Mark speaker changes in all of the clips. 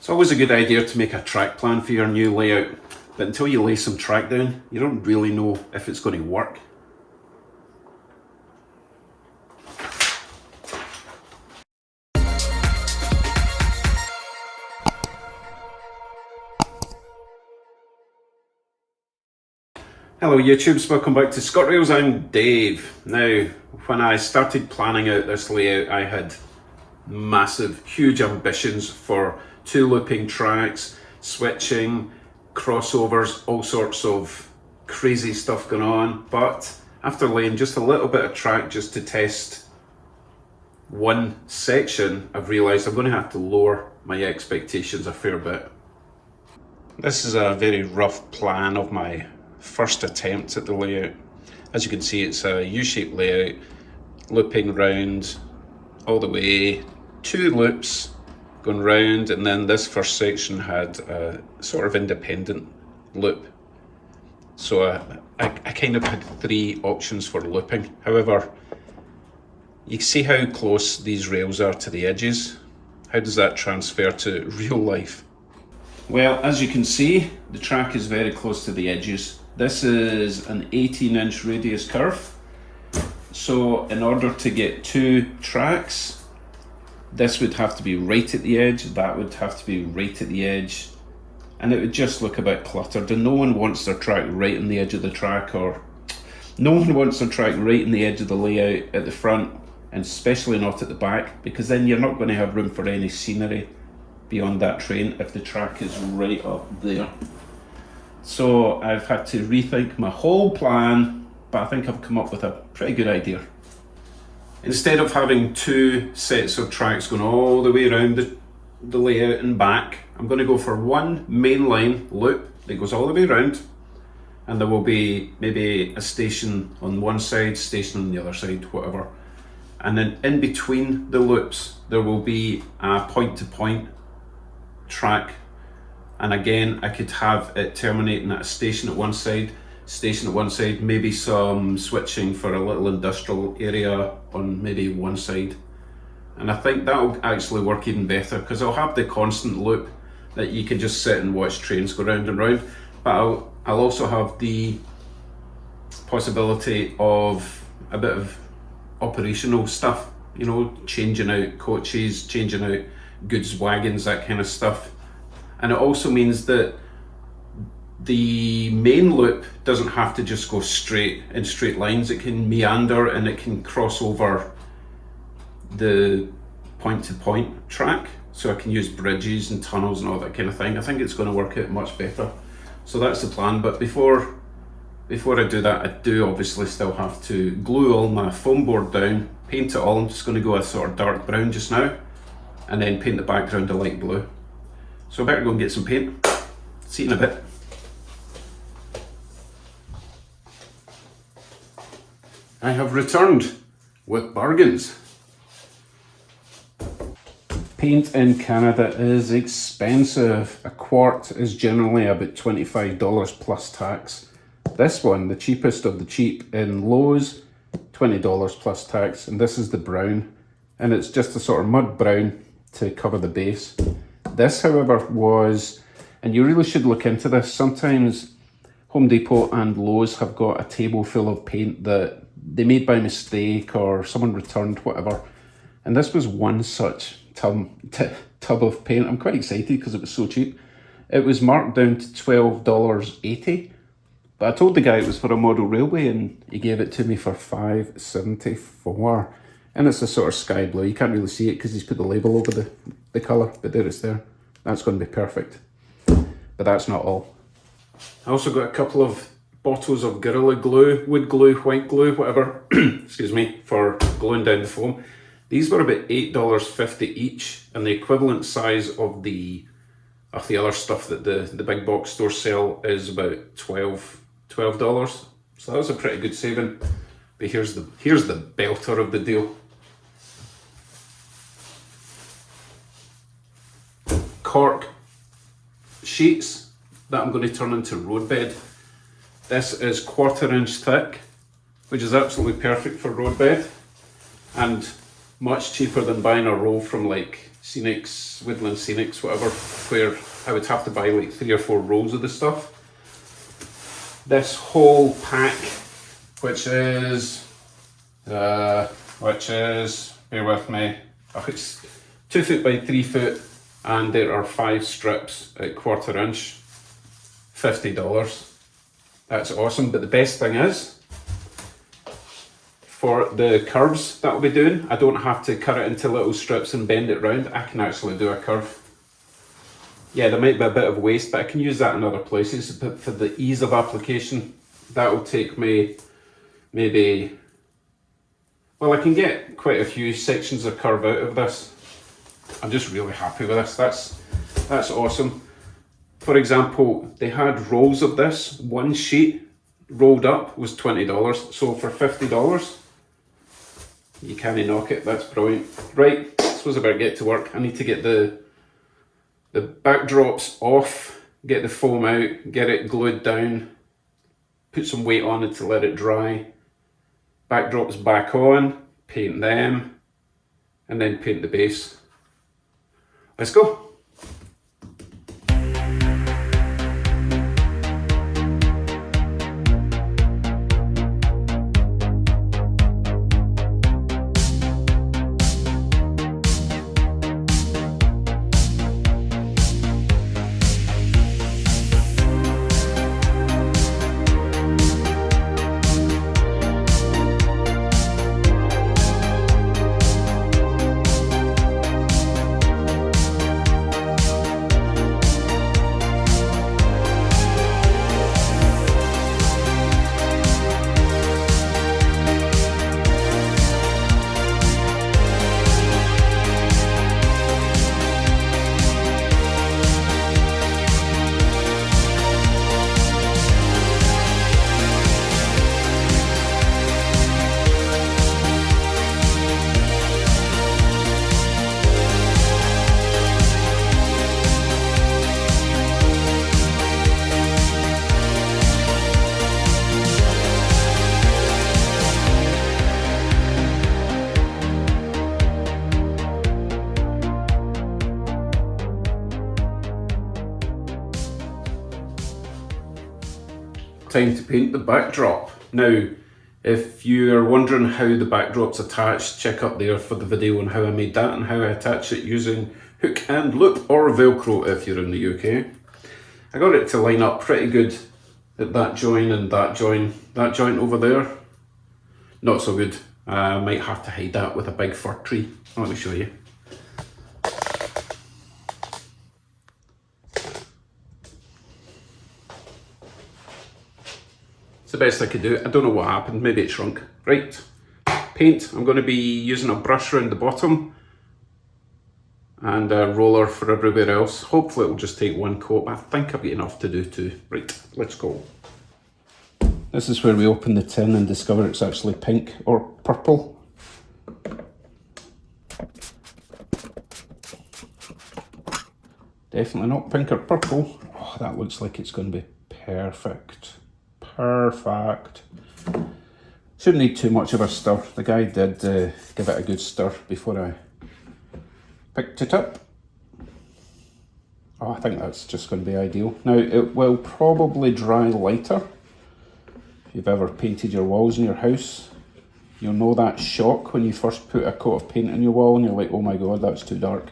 Speaker 1: It's always a good idea to make a track plan for your new layout, but until you lay some track down, you don't really know if it's going to work. Hello YouTubes, welcome back to ScotRails. I'm Dave. Now, when I started planning out this layout, I had massive, huge ambitions for two looping tracks, switching, crossovers, all sorts of crazy stuff going on. But after laying just a little bit of track just to test one section, I've realised I'm going to have to lower my expectations a fair bit. This is a very rough plan of my first attempt at the layout. As you can see, it's a U-shaped layout, looping round all the way, two loops going round, and then this first section had a sort of independent loop. So I kind of had three options for looping. However, you see how close these rails are to the edges. How does that transfer to real life? Well, as you can see, the track is very close to the edges. This is an 18-inch radius curve. So in order to get two tracks, this would have to be right at the edge, that would have to be right at the edge, and it would just look a bit cluttered. And no one wants their track right on the edge of the track, or no one wants their track right on the edge of the layout at the front, and especially not at the back, because then you're not going to have room for any scenery beyond that train if the track is right up there. So I've had to rethink my whole plan, but I think I've come up with a pretty good idea. Instead of having two sets of tracks going all the way around the layout and back, I'm going to go for one mainline loop that goes all the way around, and there will be maybe a station on one side, station on the other side, whatever. And then in between the loops, there will be a point-to-point track. And again, I could have it terminating at a station at one side, maybe some switching for a little industrial area on maybe one side. And I think that'll actually work even better, because I'll have the constant loop that you can just sit and watch trains go round and round, but I'll also have the possibility of a bit of operational stuff, you know, changing out coaches, changing out goods wagons, that kind of stuff. And it also means that the main loop doesn't have to just go straight in straight lines. It can meander and it can cross over the point-to-point track. So I can use bridges and tunnels and all that kind of thing. I think it's going to work out much better. So that's the plan. But before I do that, I do obviously still have to glue all my foam board down, paint it all. I'm just going to go a sort of dark brown just now, and then paint the background a light blue. So I better go and get some paint. See you in a bit. I have returned with bargains. Paint in Canada is expensive. A quart is generally about $25 plus tax. This one, the cheapest of the cheap in Lowe's, $20 plus tax, and this is the brown, and it's just a sort of mud brown to cover the base. This, however, was, and you really should look into this, sometimes Home Depot and Lowe's have got a table full of paint that they made by mistake or someone returned, whatever. And this was one such tub of paint. I'm quite excited because it was so cheap. It was marked down to $12.80, but I told the guy it was for a model railway and he gave it to me for $5.74. And it's a sort of sky blue. You can't really see it because he's put the label over the colour, but there it's there. That's going to be perfect. But that's not all. I also got a couple of bottles of Gorilla Glue, wood glue, white glue, whatever, excuse me, for gluing down the foam. These were about $8.50 each, and the equivalent size of the other stuff that the big box stores sell is about $12. So that was a pretty good saving. But here's the belter of the deal. Cork sheets that I'm going to turn into roadbed. This is 1/4 inch thick, which is absolutely perfect for roadbed, and much cheaper than buying a roll from like Scenics, Woodland Scenics, whatever, where I would have to buy like 3 or 4 rolls of the stuff. This whole pack, which is, bear with me, it's 2 foot by 3 foot, and there are 5 strips at 1/4 inch, $50. That's awesome, but the best thing is, for the curves that I'll be doing, I don't have to cut it into little strips and bend it round. I can actually do a curve. Yeah, there might be a bit of waste, but I can use that in other places. But for the ease of application, that will take me maybe, well, I can get quite a few sections of curve out of this. I'm just really happy with this. That's awesome. For example, they had rolls of this. One sheet rolled up was $20. So for $50, you can't knock it. That's brilliant. Right, I suppose I better get to work. I need to get the backdrops off, get the foam out, get it glued down, put some weight on it to let it dry. Backdrops back on, paint them, and then paint the base. Let's go. Time to paint the backdrop. Now, if you are wondering how the backdrop's attached, check up there for the video on how I made that and how I attach it using hook and loop or Velcro if you're in the UK. I got it to line up pretty good at that joint and that joint over there. Not so good. I might have to hide that with a big fir tree. Let me show you. The best I could do. I don't know what happened, maybe it shrunk. Right, paint. I'm going to be using a brush around the bottom and a roller for everywhere else. Hopefully it'll just take one coat. I think I've got enough to do too. Right, let's go. This is where we open the tin and discover it's actually pink or purple. Definitely not pink or purple. Oh, that looks like it's going to be perfect. Perfect. Shouldn't need too much of a stir. The guy did give it a good stir before I picked it up. Oh, I think that's just going to be ideal. Now, it will probably dry lighter. If you've ever painted your walls in your house, you'll know that shock when you first put a coat of paint on your wall and you're like, oh my god, that's too dark.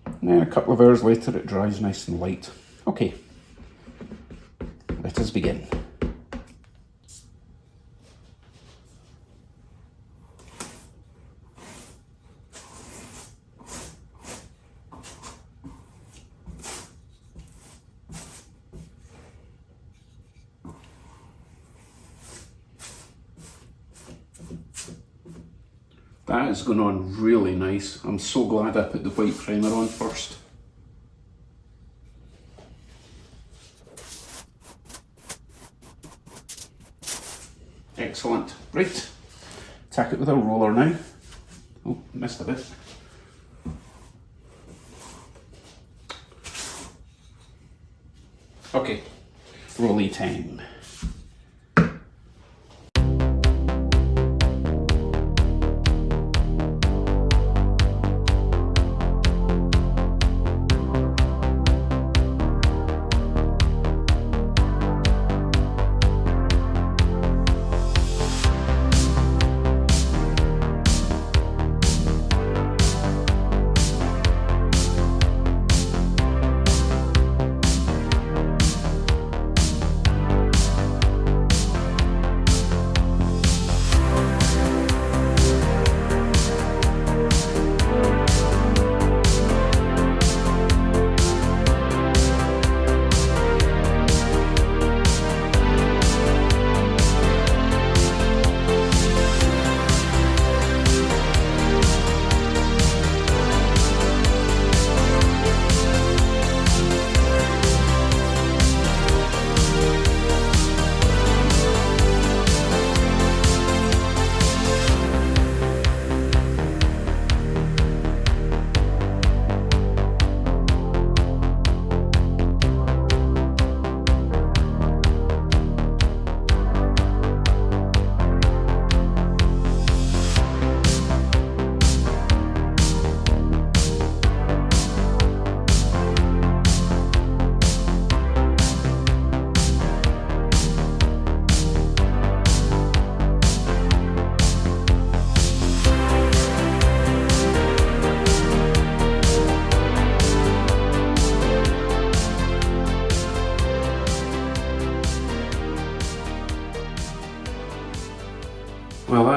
Speaker 1: And then a couple of hours later it dries nice and light. Okay, let us begin. That is going on really nice. I'm so glad I put the white primer on first. Excellent. Right, tack it with a roller now. Oh, missed a bit. Okay, rolly time.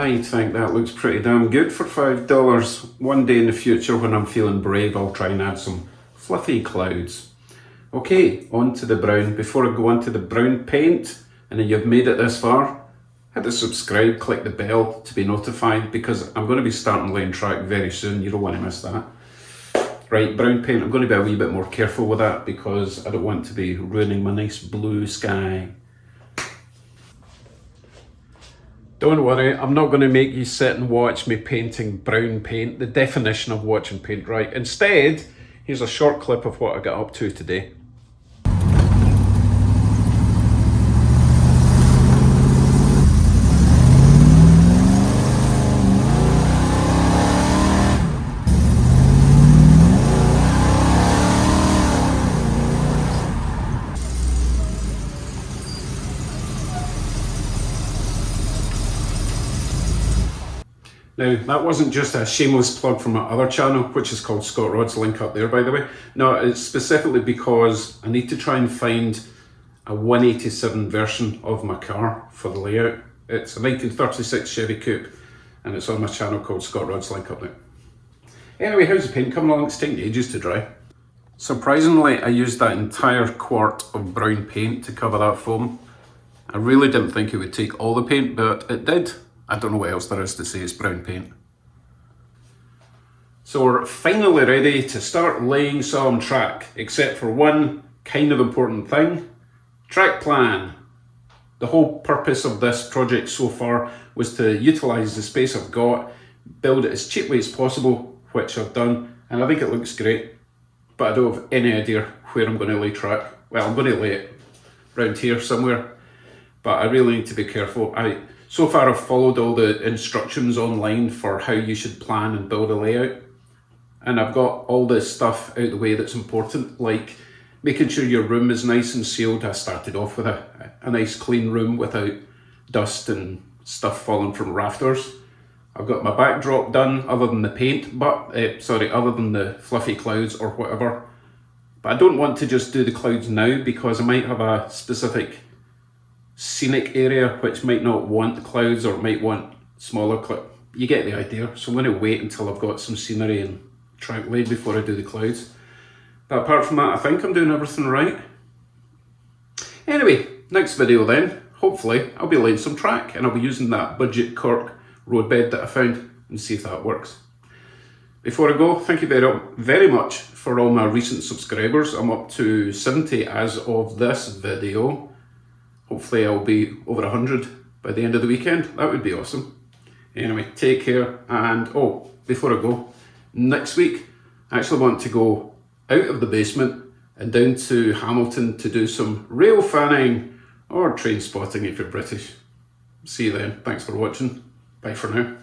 Speaker 1: I think that looks pretty damn good for $5. One day in the future when I'm feeling brave, I'll try and add some fluffy clouds. Okay, on to the brown. Before I go on to the brown paint, and if you've made it this far, hit the subscribe, click the bell to be notified, because I'm going to be starting laying track very soon. You don't want to miss that. Right, brown paint, I'm going to be a wee bit more careful with that because I don't want to be ruining my nice blue sky. Don't worry, I'm not going to make you sit and watch me painting brown paint, the definition of watching paint dry. Instead, here's a short clip of what I got up to today. Now, that wasn't just a shameless plug from my other channel, which is called Scott Rods, link up there by the way. No, it's specifically because I need to try and find a 187 version of my car for the layout. It's a 1936 Chevy Coupe and it's on my channel called Scott Rods, link up there. Anyway, how's the paint coming along? It's taking ages to dry. Surprisingly, I used that entire quart of brown paint to cover that foam. I really didn't think it would take all the paint, but it did. I don't know what else there is to say, it's brown paint. So we're finally ready to start laying some track, except for one kind of important thing, track plan. The whole purpose of this project so far was to utilise the space I've got, build it as cheaply as possible, which I've done, and I think it looks great, but I don't have any idea where I'm going to lay track. Well, I'm going to lay it around here somewhere, but I really need to be careful. So far I've followed all the instructions online for how you should plan and build a layout. And I've got all this stuff out the way that's important, like making sure your room is nice and sealed. I started off with a nice clean room without dust and stuff falling from rafters. I've got my backdrop done other than the paint, other than the fluffy clouds or whatever. But I don't want to just do the clouds now because I might have a specific scenic area which might not want the clouds or might want smaller clouds. You get the idea. So I'm going to wait until I've got some scenery and track laid before I do the clouds. But apart from that, I think I'm doing everything right. Anyway, next video then, hopefully I'll be laying some track and I'll be using that budget cork roadbed that I found and see if that works. Before I go, thank you very much for all my recent subscribers. I'm up to 70 as of this video. Hopefully I'll be over 100 by the end of the weekend. That would be awesome. Anyway, take care, and before I go, next week I actually want to go out of the basement and down to Hamilton to do some rail fanning or train spotting if you're British. See you then. Thanks for watching. Bye for now.